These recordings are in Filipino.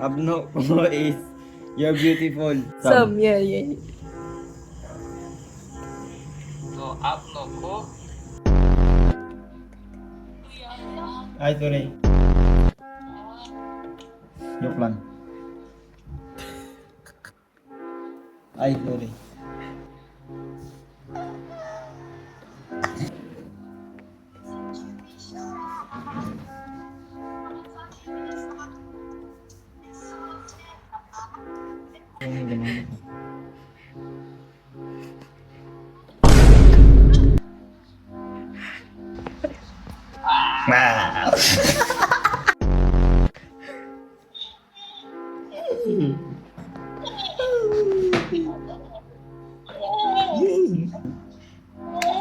Abno ko is you're beautiful. Some, yeah, yeah. So, Abno ko. Ay, sorry. Joke lang. Ay, sorry. Yung ganun.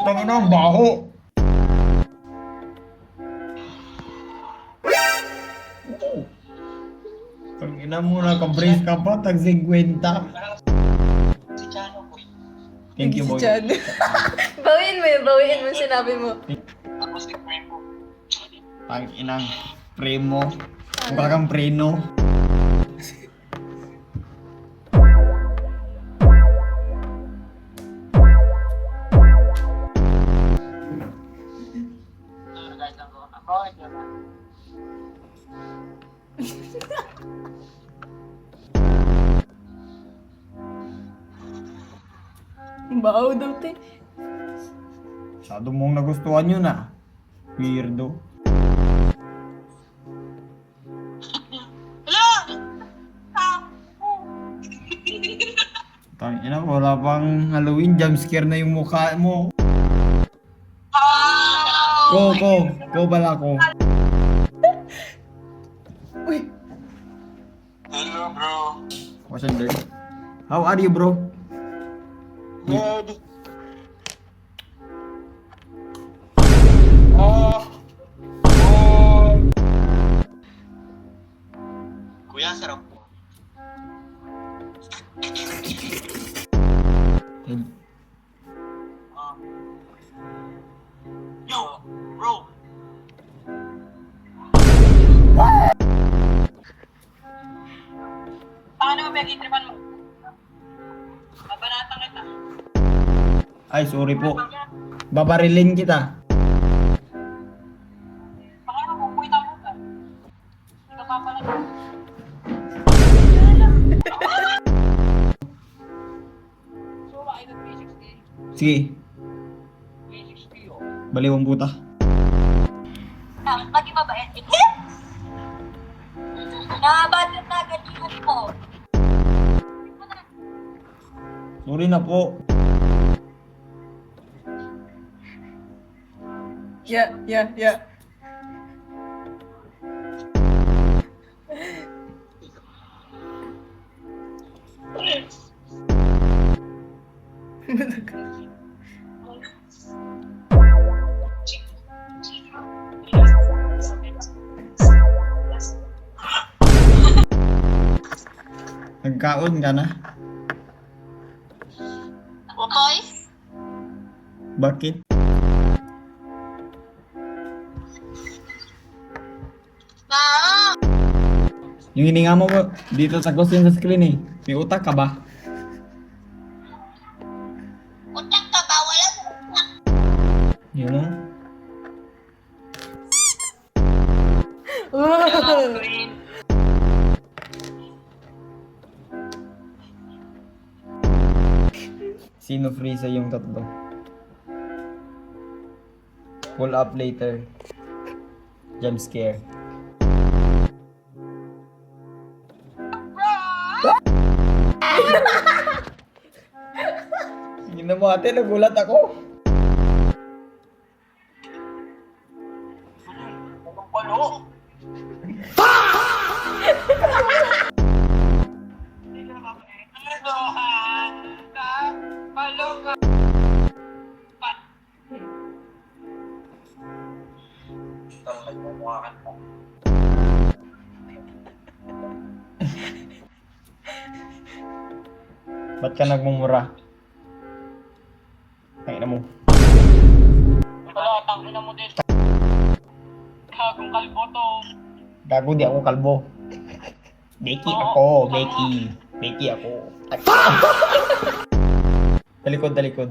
Tangin na, ang baho. Tangin na mo, naka-brace ka pa, tag 50. Si Chano ko. Thank you, boy. Si Chan. Bawiin mo yun, bawiin mo yung sinabi mo. Ako si Primo. Tangin ang premo. Mukha kang preno. Guys, ako, ito na. Baho daw, te. Masyado mong nagustuhan yun ah. Weirdo. Tangina, wala pang Halloween, jumpscare na yung mukha mo. Ko bala ko. Uy, Hello, bro. What's under? How are you, bro? Good. Oh. Kuya, sarap po. Yo, bro. Paano mo pinag-itripan mo? Babanatan kita. Ay, sorry po. Babarilin kita. Paano mo kuwita mo ka? Hindi ka papalag. So, ay nag-360. Sige, 360 oh. baliwang puta. Lagi mabait. Nakabadot na ganyan mo. Sorry na po. yeah, yeah, yeah. Nagkaon ka na? Okay? Bakit? Ma! Yung hininga mo dito sa question sa screen eh. May utak ka ba? Utak ka ba? Wala sa utak. Yun o. Sino free sa yung tatlo? Pull up later. Jump scare. Sige na mo ate, nagulat ako. Anong palo? Palo ka. Talagang mukhaan mo. Ba't ka nagmumura? Tangina mo. Wala, tangina mo din. Kagong kalbo to. Gago, di ako kalbo. Becky ako, Becky. Becky ako. Talikod, talikod.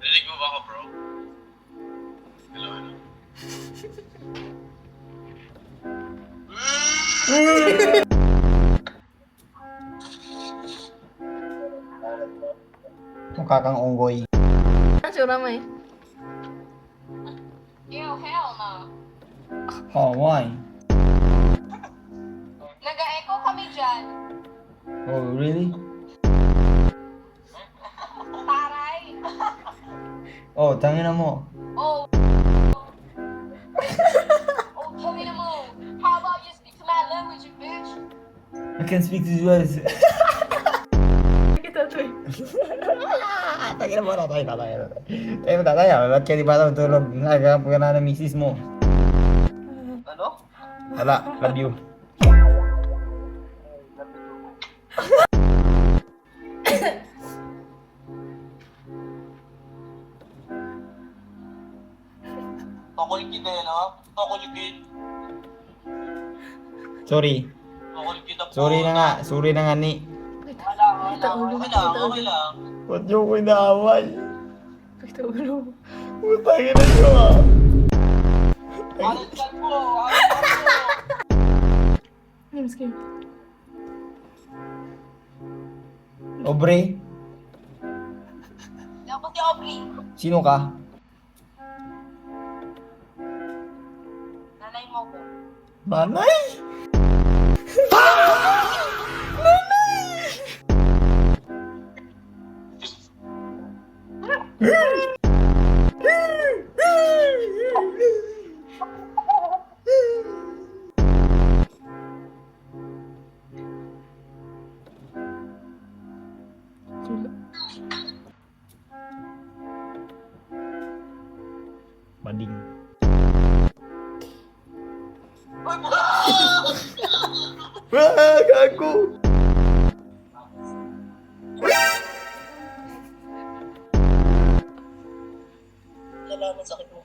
Rinig mo ba ako, bro? Hello, hello. Mukha kang unggoy. Ang tsura mo eh. Ew, hell no. Oh, why? Nag-echo kami dyan. Oh, really? Taray. Oh, tangina mo. Oh. Oh, tangina mo. How about you speak to my language, you bitch? I can speak to you guys. Kita to eh. Tangina mo, tatay, tatay. Tayo mo, tatay. Ba't ka di ba matulog? Nagagap ka na ng misis mo. Ano? Wala, love you. Pakulikid eh, no? Pakulikid. Sorry. Pakulikid ako. Sorry na nga. Sorry na nga ni. Kita ulo. Okay lang, okay lang. Ba't niyo ko inaaway? Kita ulo. Putangin na niyo ah. Alat ka po! Alat ka po! I'm scared. Obre, Ako si Aubrey. sino ka? Nanay mo ko. Manay? Bading. Ah, gago! Salamat sa akin mo.